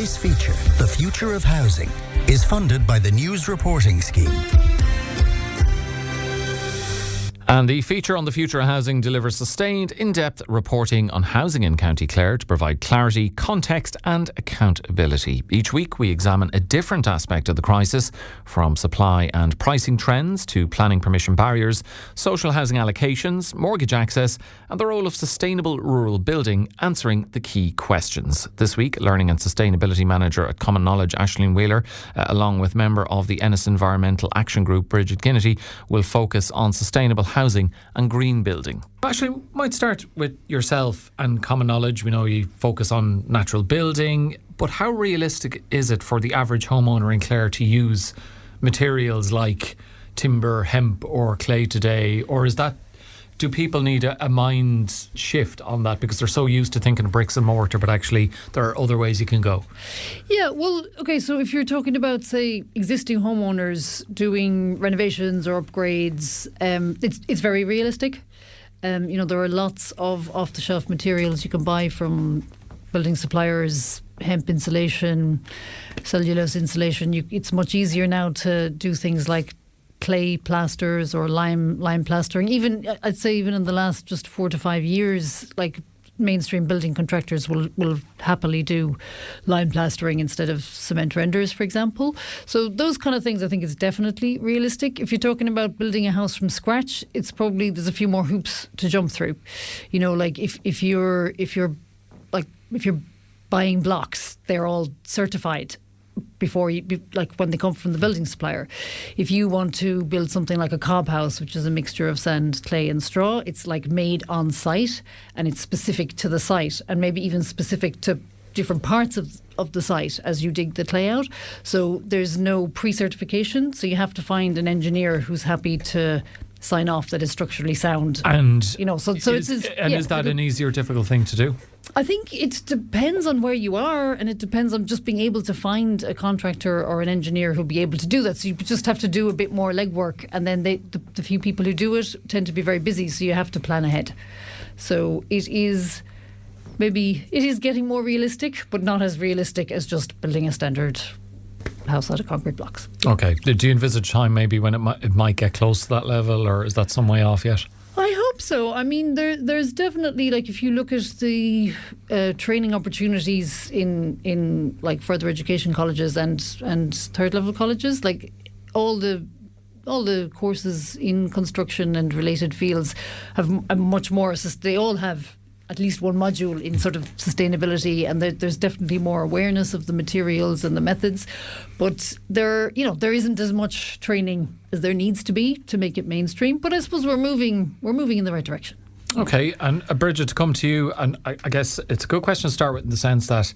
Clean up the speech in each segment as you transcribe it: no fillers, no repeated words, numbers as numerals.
This feature, The Future of Housing, is funded by the News Reporting Scheme. And the feature on the future of housing delivers sustained, in-depth reporting on housing in County Clare to provide clarity, context and accountability. Each week we examine a different aspect of the crisis, from supply and pricing trends to planning permission barriers, social housing allocations, mortgage access and the role of sustainable rural building, answering the key questions. This week, Learning and Sustainability Manager at Common Knowledge, Aisling Wheeler, along with member of the Ennis Environmental Action Group, Bridget Ginnity, will focus on sustainable housing and green building. Actually, might start with yourself and Common Knowledge. We know you focus on natural building, but how realistic is it for the average homeowner in Clare to use materials like timber, hemp or clay today? Or do people need a mind shift on that because they're so used to thinking of bricks and mortar, but actually there are other ways you can go? Yeah, well, okay, so if you're talking about, say, existing homeowners doing renovations or upgrades, it's very realistic. There are lots of off-the-shelf materials you can buy from building suppliers, hemp insulation, cellulose insulation. It's much easier now to do things like clay plasters or lime plastering. Even I'd say even in the last just 4 to 5 years, like mainstream building contractors will happily do lime plastering instead of cement renders, for example. So those kind of things I think is definitely realistic. If you're talking about building a house from scratch, it's probably there's a few more hoops to jump through. Like if you're buying blocks, they're all certified before like when they come from the building supplier. If you want to build something like a cob house, which is a mixture of sand, clay and straw, it's like made on site and it's specific to the site and maybe even specific to different parts of the site as you dig the clay out. So there's no pre-certification, so you have to find an engineer who's happy to sign off that is structurally sound. And is that an easy or difficult thing to do? I think it depends on where you are, and it depends on just being able to find a contractor or an engineer who'll be able to do that. So you just have to do a bit more legwork, and then the few people who do it tend to be very busy, so you have to plan ahead. So it is getting more realistic, but not as realistic as just building a standard house out of concrete blocks. Okay. Do you envisage time maybe when it might get close to that level, or is that some way off yet? I hope so. I mean, there's definitely, like, if you look at the training opportunities in like further education colleges and third level colleges, like all the courses in construction and related fields have a much more. They all have at least one module in sort of sustainability, and there's definitely more awareness of the materials and the methods, but there isn't as much training as there needs to be to make it mainstream. But I suppose we're moving in the right direction. Okay, and Bridget, to come to you, and I guess it's a good question to start with in the sense that,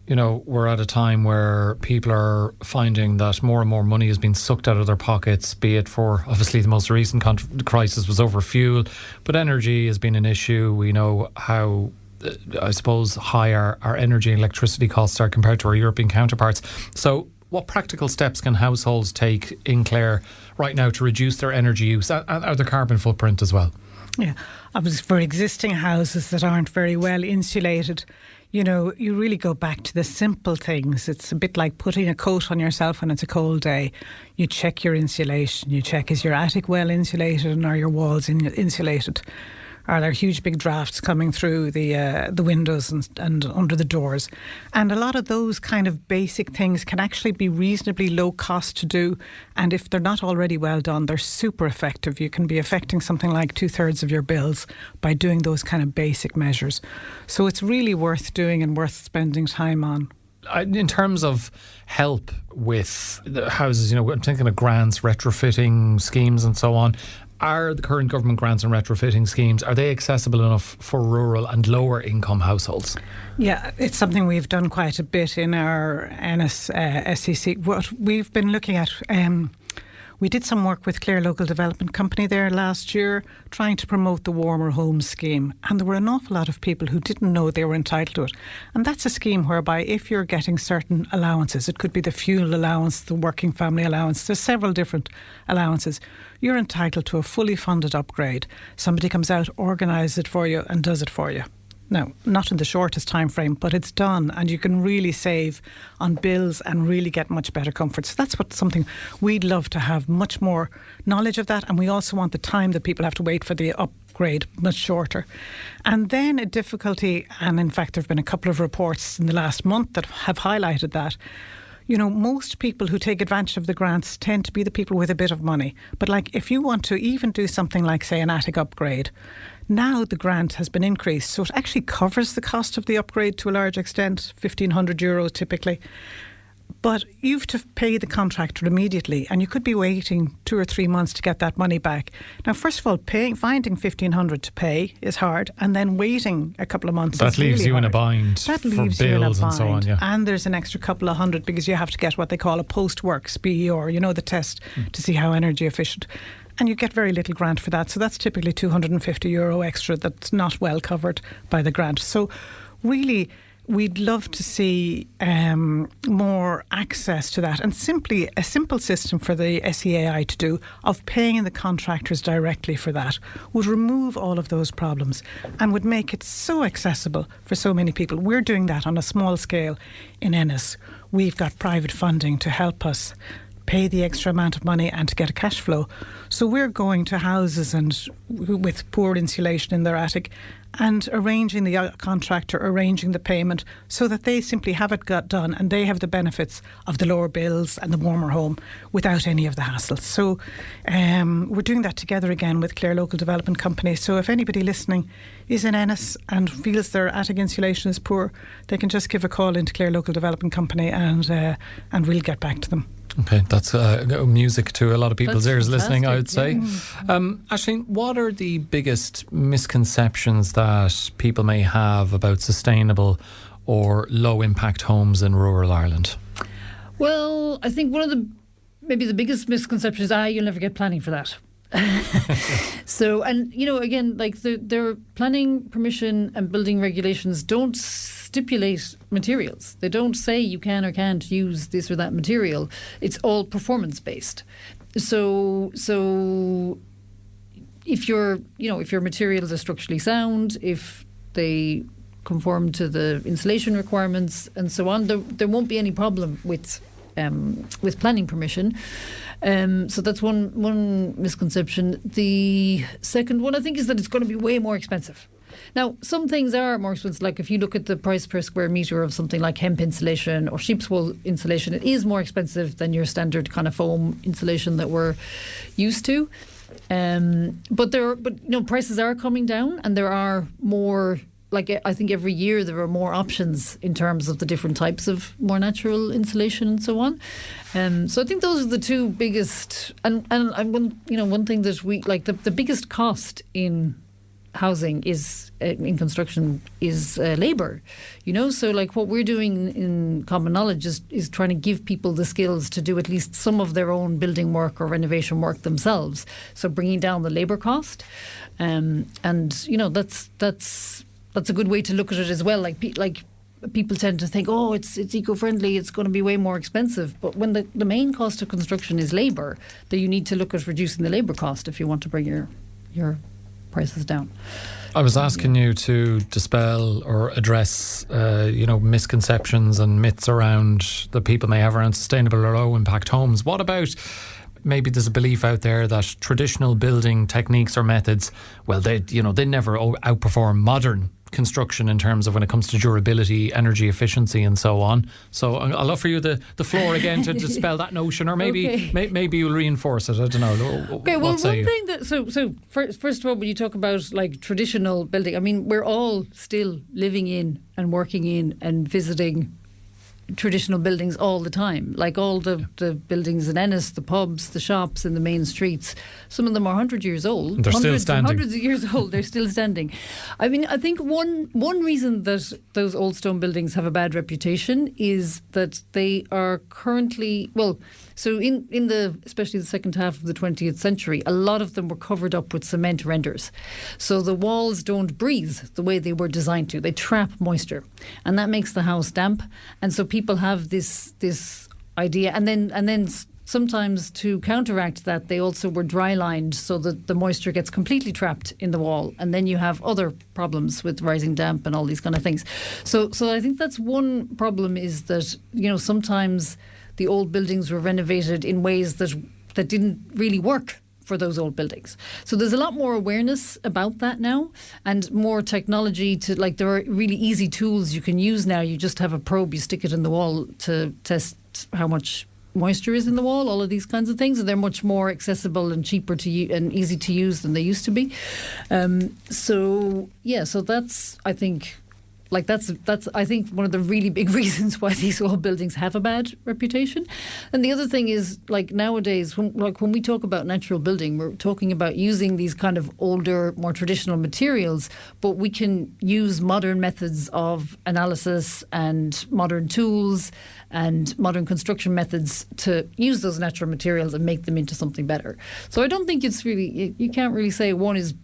we're at a time where people are finding that more and more money is being sucked out of their pockets, be it for, obviously the most recent crisis was over fuel, but energy has been an issue. We know how, I suppose, high our energy and electricity costs are compared to our European counterparts. So what practical steps can households take in Clare right now to reduce their energy use and their carbon footprint as well? Yeah, obviously for existing houses that aren't very well insulated, you really go back to the simple things. It's a bit like putting a coat on yourself when it's a cold day. You check your insulation. You check, is your attic well insulated and are your walls insulated? Are there huge big drafts coming through the windows and under the doors? And a lot of those kind of basic things can actually be reasonably low cost to do. And if they're not already well done, they're super effective. You can be affecting something like 2/3 of your bills by doing those kind of basic measures. So it's really worth doing and worth spending time on. In terms of help with the houses, I'm thinking of grants, retrofitting schemes and so on. Are the current government grants and retrofitting schemes, are they accessible enough for rural and lower income households? Yeah, it's something we've done quite a bit in our Ennis SEC. What we've been looking at, we did some work with Clare Local Development Company there last year, trying to promote the Warmer Homes scheme. And there were an awful lot of people who didn't know they were entitled to it. And that's a scheme whereby if you're getting certain allowances, it could be the fuel allowance, the working family allowance, there's several different allowances, you're entitled to a fully funded upgrade. Somebody comes out, organises it for you and does it for you. Now, not in the shortest time frame, but it's done, and you can really save on bills and really get much better comfort. So that's something we'd love to have much more knowledge of that, and we also want the time that people have to wait for the upgrade much shorter. And then a difficulty, and in fact there have been a couple of reports in the last month that have highlighted that. You know, most people who take advantage of the grants tend to be the people with a bit of money. But like if you want to even do something like, say, an attic upgrade, now the grant has been increased. So it actually covers the cost of the upgrade to a large extent, €1,500 typically. But you have to pay the contractor immediately, and you could be waiting 2 or 3 months to get that money back. Now, first of all, finding $1,500 to pay is hard, and then waiting a couple of months that leaves really you hard. in a bind That for leaves you in a bills bind. and so on. Yeah. And there's an extra couple of hundred because you have to get what they call a post-works BER, you know, the test to see how energy efficient. And you get very little grant for that. So that's typically €250 extra that's not well covered by the grant. So really, we'd love to see more access to that, and a simple system for the SEAI to do of paying the contractors directly for that would remove all of those problems and would make it so accessible for so many people. We're doing that on a small scale in Ennis. We've got private funding to help us pay the extra amount of money and to get a cash flow. So we're going to houses and with poor insulation in their attic and arranging the contractor, arranging the payment so that they simply have it got done and they have the benefits of the lower bills and the warmer home without any of the hassles. So we're doing that together again with Clare Local Development Company. So if anybody listening is in Ennis and feels their attic insulation is poor, they can just give a call into Clare Local Development Company and we'll get back to them. Okay, that's music to a lot of people's ears listening, I would say. Yeah. Aisling, what are the biggest misconceptions that people may have about sustainable or low-impact homes in rural Ireland? Well, I think one of the biggest misconceptions is, you'll never get planning for that. So, and you know, again, like their planning permission and building regulations don't stipulate materials. They don't say you can or can't use this or that material. It's all performance based. So if your materials are structurally sound, if they conform to the insulation requirements and so on, there won't be any problem with planning permission. So that's one misconception. The second one, I think, is that it's going to be way more expensive. Now, some things are more expensive. Like if you look at the price per square metre of something like hemp insulation or sheep's wool insulation, it is more expensive than your standard kind of foam insulation that we're used to. But prices are coming down, and there are more. Like I think every year there are more options in terms of the different types of more natural insulation and so on. So I think those are the two biggest. And one thing that we like the biggest cost in housing is in construction is labour. So like what we're doing in Common Knowledge is trying to give people the skills to do at least some of their own building work or renovation work themselves. So bringing down the labour cost, and that's a good way to look at it as well. Like people tend to think, it's eco-friendly, it's going to be way more expensive. But when the main cost of construction is labour, then you need to look at reducing the labour cost if you want to bring your prices down. I was asking you to dispel or address, misconceptions and myths around that people may have around sustainable or low-impact homes. What about maybe there's a belief out there that traditional building techniques or methods, well, they never outperform modern construction in terms of when it comes to durability, energy efficiency and so on. So I'll offer you the floor again to dispel that notion, or maybe maybe you'll reinforce it. I don't know. Okay, well, one thing that so first of all, when you talk about like traditional building, I mean, we're all still living in and working in and visiting traditional buildings all the time, like all the buildings in Ennis, the pubs, the shops in the main streets. Some of them are 100 years old. They're still standing. Hundreds of years old. They're still standing. I mean, I think one reason that those old stone buildings have a bad reputation is that they are currently, so in especially the second half of the 20th century, a lot of them were covered up with cement renders. So the walls don't breathe the way they were designed to. They trap moisture, and that makes the house damp. And so people have this idea, and then sometimes to counteract that, they also were dry lined so that the moisture gets completely trapped in the wall, and then you have other problems with rising damp and all these kind of things. So I think that's one problem, is that, you know, sometimes the old buildings were renovated in ways that didn't really work for those old buildings. So there's a lot more awareness about that now, and more technology to, like, there are really easy tools you can use now. You just have a probe, you stick it in the wall to test how much moisture is in the wall, all of these kinds of things, and they're much more accessible and cheaper to use and easy to use than they used to be. So that's, I think, like that's I think one of the really big reasons why these old buildings have a bad reputation. And the other thing is, like, nowadays, when we talk about natural building, we're talking about using these kind of older, more traditional materials, but we can use modern methods of analysis and modern tools and modern construction methods to use those natural materials and make them into something better. So I don't think it's really, you can't really say one is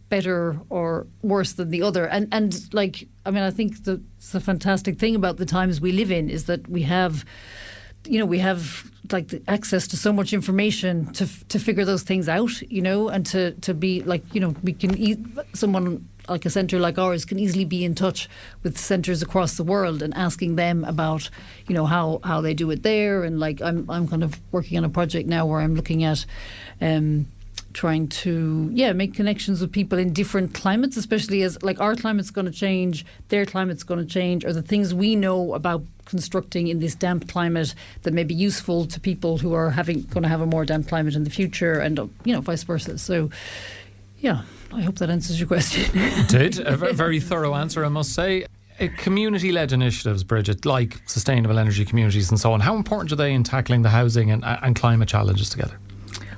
better or worse than the other. And like, I mean, I think the fantastic thing about the times we live in is that we have like the access to so much information to figure those things out, you know, and to be like, you know, we can someone like a centre like ours can easily be in touch with centres across the world and asking them about, you know, how they do it there. And like, I'm kind of working on a project now where I'm looking at trying to make connections with people in different climates, especially as, like, our climate's going to change, their climate's going to change, or the things we know about constructing in this damp climate that may be useful to people who are going to have a more damp climate in the future, and, you know, vice versa. So yeah, I hope that answers your question. It did. A very thorough answer, I must say. Community-led initiatives, Bridget, like sustainable energy communities and so on, how important are they in tackling the housing and climate challenges together?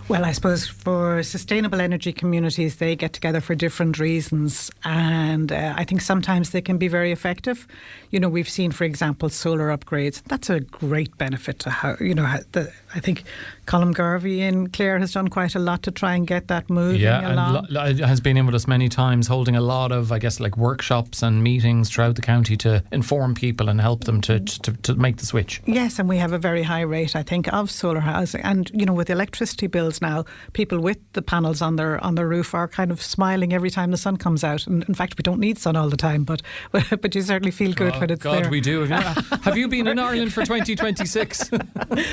Well, I suppose for sustainable energy communities, they get together for different reasons, and I think sometimes they can be very effective. You know, we've seen, for example, solar upgrades. That's a great benefit to how, you know, I think Colm Garvey in Clare has done quite a lot to try and get that moving along. And has been in with us many times, holding a lot of, I guess, like workshops and meetings throughout the county to inform people and help them to make the switch. Yes, and we have a very high rate, I think, of solar housing. And, you know, with electricity bills now, people with the panels on their roof are kind of smiling every time the sun comes out. And in fact, we don't need sun all the time, but you certainly feel good when it's there. God, we do. Have you been in Ireland for 2026?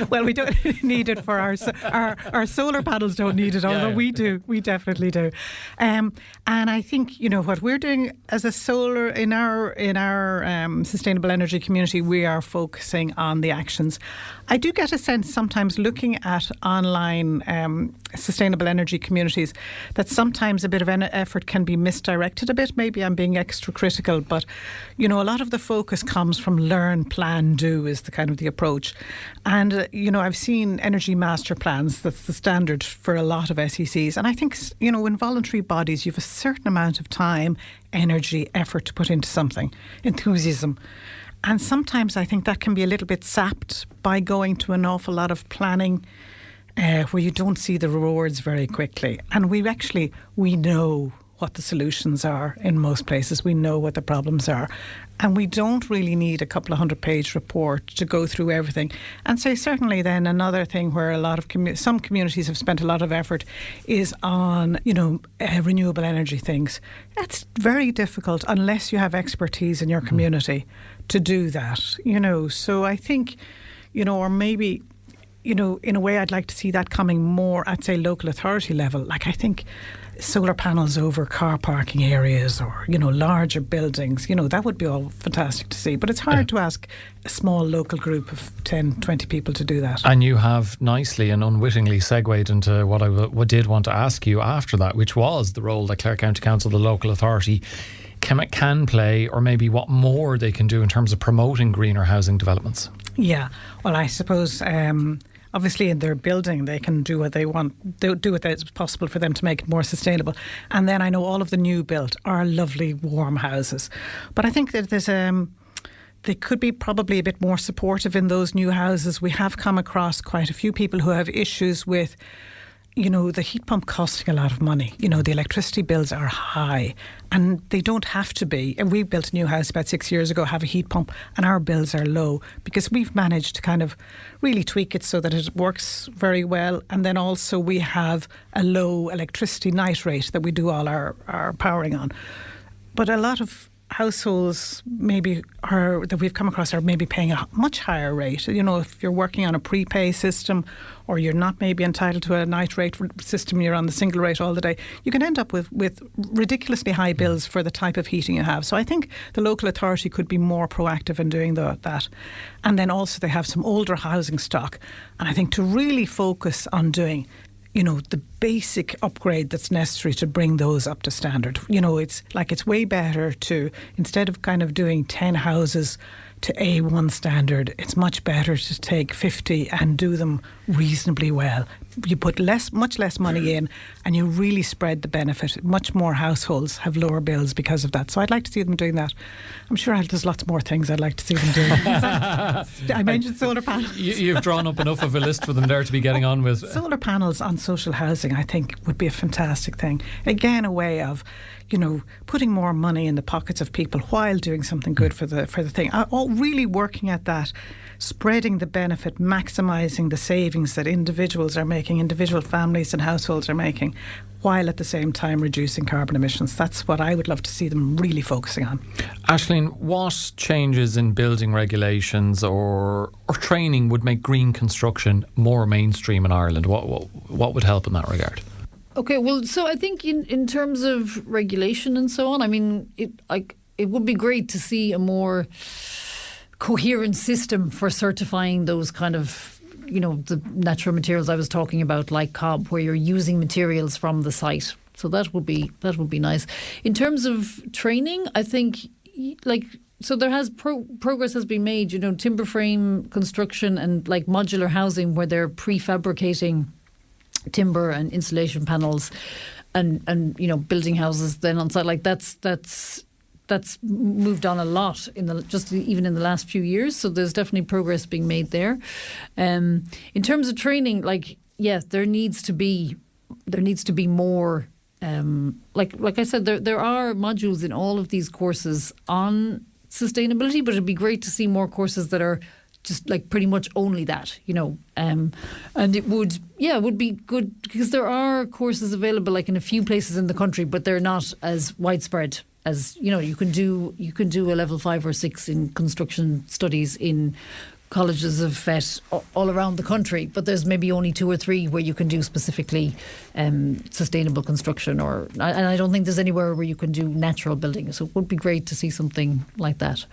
Well, we don't need it for our solar panels don't need it, although we do. We definitely do. And I think, you know, what we're doing as a solar in our sustainable energy community, we are focusing on the actions. I do get a sense sometimes looking at online sustainable energy communities that sometimes a bit of effort can be misdirected a bit. Maybe I'm being extra critical, but, you know, a lot of the focus comes from learn, plan, do is the kind of the approach. And, you know, I've seen energy master plans. That's the standard for a lot of SECs. And I think, you know, in voluntary bodies, you have a certain amount of time, energy, effort to put into something, enthusiasm. And sometimes I think that can be a little bit sapped by going to an awful lot of planning where you don't see the rewards very quickly. And we know what the solutions are in most places. We know what the problems are. And we don't really need a couple of 100-page report to go through everything. And so certainly then another thing where a lot of some communities have spent a lot of effort is on, you know, renewable energy things. That's very difficult unless you have expertise in your community to do that, you know. So I think, you know, or maybe, you know, in a way I'd like to see that coming more at, say, local authority level. Like, I think solar panels over car parking areas or, you know, larger buildings, you know, that would be all fantastic to see. But it's hard to ask a small local group of 10, 20 people to do that. And you have nicely and unwittingly segued into what I did want to ask you after that, which was the role that Clare County Council, the local authority, can play, or maybe what more they can do in terms of promoting greener housing developments. Yeah. Well, I suppose obviously in their building they can do what they want, do what is possible for them to make it more sustainable. And then I know all of the new built are lovely warm houses. But I think that they could be probably a bit more supportive in those new houses. We have come across quite a few people who have issues with the heat pump costing a lot of money. The electricity bills are high, and they don't have to be. And we built a new house about 6 years ago, have a heat pump, and our bills are low because we've managed to kind of really tweak it so that it works very well. And then also we have a low electricity night rate that we do all our powering on. But a lot of households that we've come across are maybe paying a much higher rate. If you're working on a prepay system, or you're not maybe entitled to a night rate system, you're on the single rate all the day, you can end up with ridiculously high bills for the type of heating you have. So I think the local authority could be more proactive in doing that. And then also they have some older housing stock, and I think to really focus on doing the basic upgrade that's necessary to bring those up to standard. It's way better to, instead of kind of doing 10 houses to A1 standard, it's much better to take 50 and do them reasonably well. You put much less money in, and you really spread the benefit. Much more households have lower bills because of that. So I'd like to see them doing that. I'm sure there's lots more things I'd like to see them doing. I mentioned solar panels. You've drawn up enough of a list for them there to be getting on with. Solar panels on social housing, I think, would be a fantastic thing. Again, a way of putting more money in the pockets of people while doing something good for the thing. All really working at that, spreading the benefit, maximising the savings that individuals are making, individual families and households are making, while at the same time reducing carbon emissions. That's what I would love to see them really focusing on. Aisling, what changes in building regulations or training would make green construction more mainstream in Ireland? What would help in that regard? Okay, well, so I think in terms of regulation and so on, I mean, it would be great to see a more coherent system for certifying those kind of, the natural materials I was talking about, like cob, where you're using materials from the site. So that would be nice. In terms of training, I think so there has progress has been made. Timber frame construction and modular housing, where they're prefabricating timber and insulation panels and building houses then on site. That's moved on a lot even in the last few years. So there's definitely progress being made there. In terms of training, there needs to be more. Like I said, there are modules in all of these courses on sustainability, but it'd be great to see more courses that are just pretty much only that, and it would be good because there are courses available in a few places in the country, but they're not as widespread as you can do a level 5 or 6 in construction studies in colleges of FET all around the country, but there's maybe only 2 or 3 where you can do specifically sustainable construction, and I don't think there's anywhere where you can do natural building. So it would be great to see something like that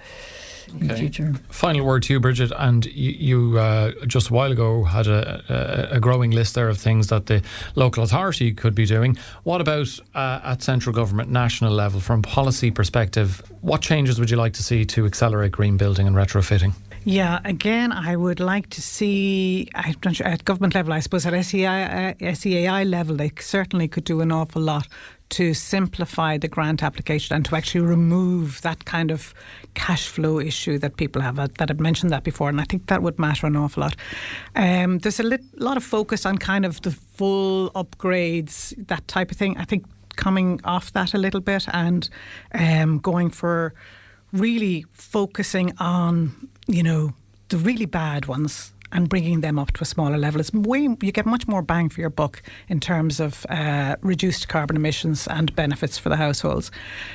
in the future. Final word to you, Bridget, and you just a while ago had a growing list there of things that the local authority could be doing. What about at central government, national level, from policy perspective, what changes would you like to see to accelerate green building and retrofitting? Yeah, again, I would like to see, at government level, I suppose at SEAI level, they certainly could do an awful lot to simplify the grant application and to actually remove that kind of cash flow issue that people have. That I've mentioned that before, and I think that would matter an awful lot. There's a lot of focus on kind of the full upgrades, that type of thing. I think coming off that a little bit and going for really focusing on, the really bad ones and bringing them up to a smaller level. You get much more bang for your buck in terms of reduced carbon emissions and benefits for the households.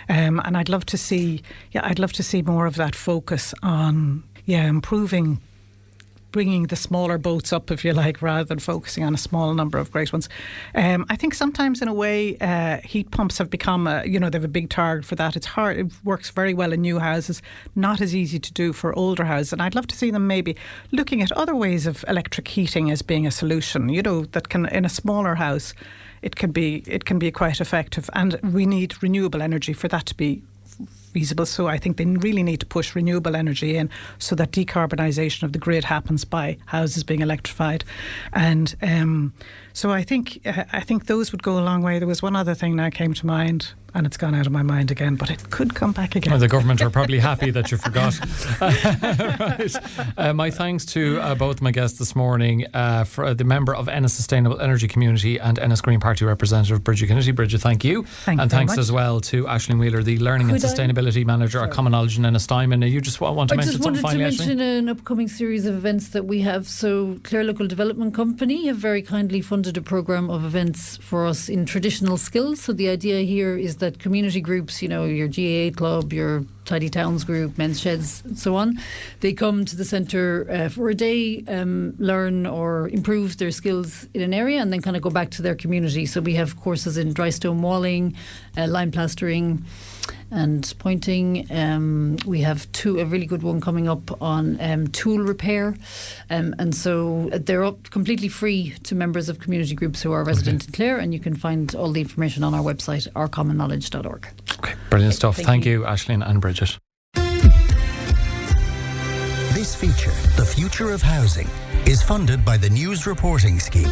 And I'd love to see more of that focus on, improving, bringing the smaller boats up, if you like, rather than focusing on a small number of great ones. I think sometimes, in a way, heat pumps have become, they have a big target for that. It's hard. It works very well in new houses, not as easy to do for older houses. And I'd love to see them maybe looking at other ways of electric heating as being a solution, that can, in a smaller house, it can be quite effective. And we need renewable energy for that to be feasible. So I think they really need to push renewable energy in so that decarbonisation of the grid happens by houses being electrified. And so I think those would go a long way. There was one other thing that came to mind. and it's gone out of my mind again, but it could come back again. Well, the government are probably happy that you forgot. Right. My thanks to both my guests this morning, for the member of Ennis Sustainable Energy Community and Ennis Green Party representative Bridget Ginnity. Bridget, thank you. Thank you and very thanks much. as well to Aisling Wheeler, the Learning and Sustainability Manager at Common Knowledge in Ennis Diamond. You just want to mention something finally, I just wanted to mention an upcoming series of events that we have. So Clare Local Development Company have very kindly funded a programme of events for us in traditional skills. So the idea here is that community groups, your GAA club, your Tidy Towns group, Men's Sheds and so on, they come to the centre for a day, learn or improve their skills in an area and then kind of go back to their community. So we have courses in dry stone walling, lime plastering and pointing. We have a really good one coming up on tool repair, and so they're up completely free to members of community groups who are resident in Clare, and you can find all the information on our website, ourcommonknowledge.org. Okay, brilliant stuff. Thank you, Aisling and Bridget. This feature, The Future of Housing, is funded by the News Reporting Scheme.